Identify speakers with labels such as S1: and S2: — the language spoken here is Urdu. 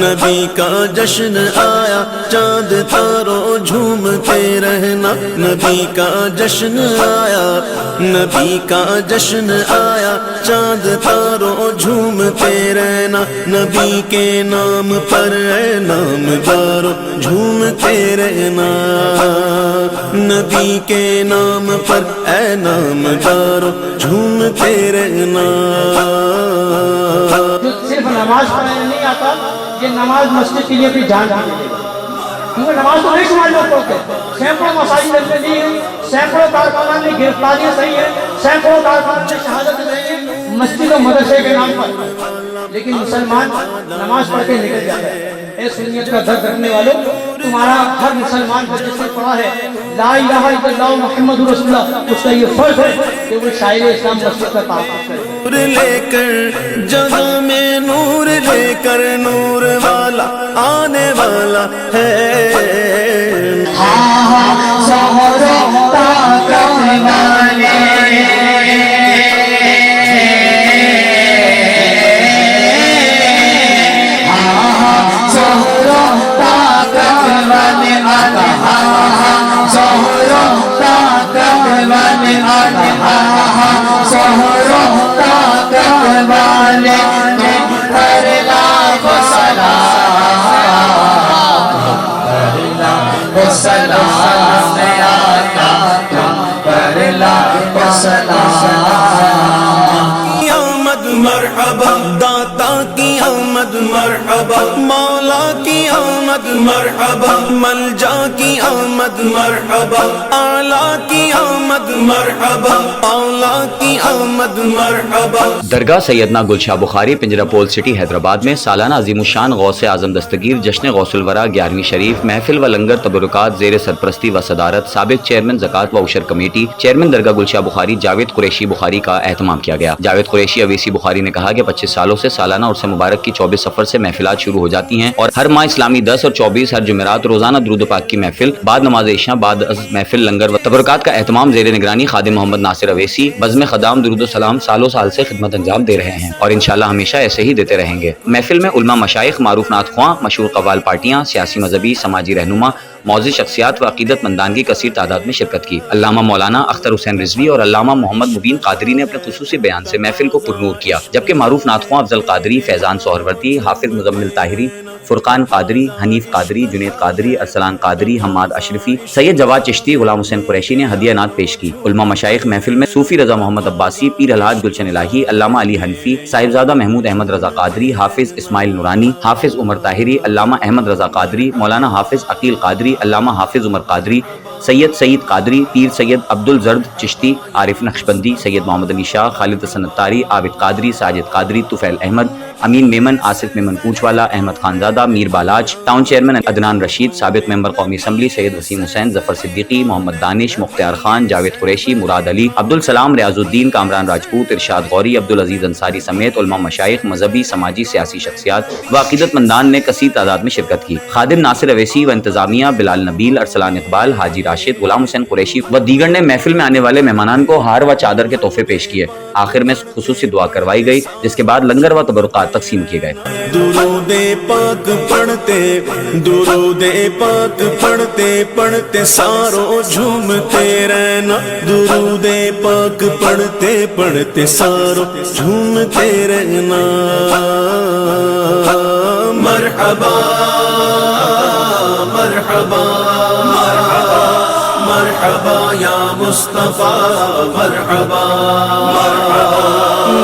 S1: نبی کا جشن آیا چاند تاروں جھومتے رہنا، نبی کا جشن آیا، نبی کا جشن آیا چاند تاروں جھومتے رہنا، نبی کے نام پر اے نامدارو جھومتے رہنا، نبی کے نام پر اے نامدارو جھومتے رہنا۔
S2: جو صرف نماز پڑھنے نہیں آتا، یہ نماز مسجد کے لیے بھی جان دے دے، کیونکہ نماز تو نہیں سمجھ لوگ پڑھتے، سینکڑوں مساجد میں نہیں ہے، سینکڑوں کارکنان میں گرفتاریاں صحیح ہیں، سینکڑوں کارکنان میں شہادت صحیح ہے مسجد و مدرسے کے نام پر، لیکن مسلمان نماز پڑھ کے نکل جاتا ہے۔ اے سنیت کا درد رکھنے والوں، تمہارا ہر مسلمان جو جس نے پڑھا ہے لا الہ الا اللہ محمد رسول اللہ، اس کا یہ فرض ہے کہ وہ شاعر اسلام مسجد کا تعاقب کرے۔
S1: نور لے کر جہاں میں نور لے کر نور والا آنے والا ہے، مرحبا داتا کی آمد مرحبا، مولا کی آمد مرحبا، ملجا کی آمد مرحبا، اعلیٰ کی آمد مرحبا، اولا کی آمد مرحبا۔
S3: درگاہ سیدنا گلشاہ بخاری پنجرہ پول سٹی حیدرآباد میں سالانہ عظیم الشان غوث اعظم دستگیر جشن غوث الورا 11ویں شریف محفل و لنگر تبرکات زیر سرپرستی و صدارت سابق چیئرمین زکوٰۃ و عشر کمیٹی چیئرمین درگاہ گلشاہ بخاری جاوید قریشی بخاری کا اہتمام کیا گیا۔ جاوید قریشی اویسی بخاری نے کہا کہ 25 سالوں سے سالانہ عرس مبارک کی 24 سفر سے محفلات شروع ہو جاتی ہیں اور ہر ماہ اسلامی 10 اور 24 ہر جمعرات روزانہ درود و پاک کی محفل، بعد نماز عشاء بعد محفل لنگر و تبرکات کا اہتمام زیر نگرانی خادم محمد ناصر اویسی بزم خدام درود و سلام سالوں سال سے خدمت انجام دے رہے ہیں اور انشاءاللہ ہمیشہ ایسے ہی دیتے رہیں گے۔ محفل میں علماء مشائخ، معروف نعت خواں، مشہور قوال پارٹیاں، سیاسی مذہبی سماجی رہنما، معزز شخصیات و عقیدت مندان کی کثیر تعداد میں شرکت کی۔ علامہ مولانا اختر حسین رضوی اور علامہ محمد مبین قادری نے اپنے خصوصی بیان سے محفل کو پرنور کیا، جبکہ معروف نعت خواں افضل قادری، فیضان سہروردی، حافظ مزمل طاہری، فرقان قادری، حنیف قادری، جنید قادری، ارسلان قادری، حماد اشرفی، سید جواد چشتی، غلام حسین قریشی نے ہدیہ نعت پیش کی۔ علماء مشائخ محفل میں صوفی رضا محمد عباسی، پیر الحاج گلشن الہی، علامہ علی حنفی، صاحبزادہ محمود احمد رضا قادری، حافظ اسماعیل نورانی، حافظ عمر طاہری، علامہ احمد رضا قادری، مولانا حافظ عقیل قادری، علامہ حافظ عمر قادری، سید قادری، پیر سید عبدالزرد چشتی، عارف نقشبندی، سید محمد علی شاہ، خالد حسن اتاری، عابد قادری، ساجد قادری، طفیل احمد، امین میمن، آصف میمن پوچھ والا، احمد خانزادہ، میر بالاج، ٹاؤن چیئرمین عدنان رشید، سابق ممبر قومی اسمبلی سید وسیم حسین، ظفر صدیقی، محمد دانش، مختار خان، جاوید قریشی، مراد علی، عبدالسلام، ریاض الدین، کامران راجپوت، ارشاد غوری، عبدالعزیز انصاری سمیت علماء مشائخ، مذہبی سماجی سیاسی شخصیات و عقیدت مندان نے کثیر تعداد میں شرکت کی۔ خادم ناصر اویسی و انتظامیہ، بلال نبیل، ارسلان اقبال، حاجی راشد، غلام حسین قریشی و دیگر نے محفل میں آنے والے مہمانان کو ہار و چادر کے تحفے پیش کیے۔ آخر میں خصوصی دعا کروائی گئی جس کے بعد لنگر و تبرکات تقسیم کیے گئے۔
S1: درود پاک پڑھتے، درود پاک پڑھتے پڑھتے ساروں جھومتے رہنا، درود پاک پڑھتے پڑھتے ساروں جھومتے رہنا۔ مرحبا مرحبا مرحبا مرحبا یا مصطفیٰ، مرحبا مرحبا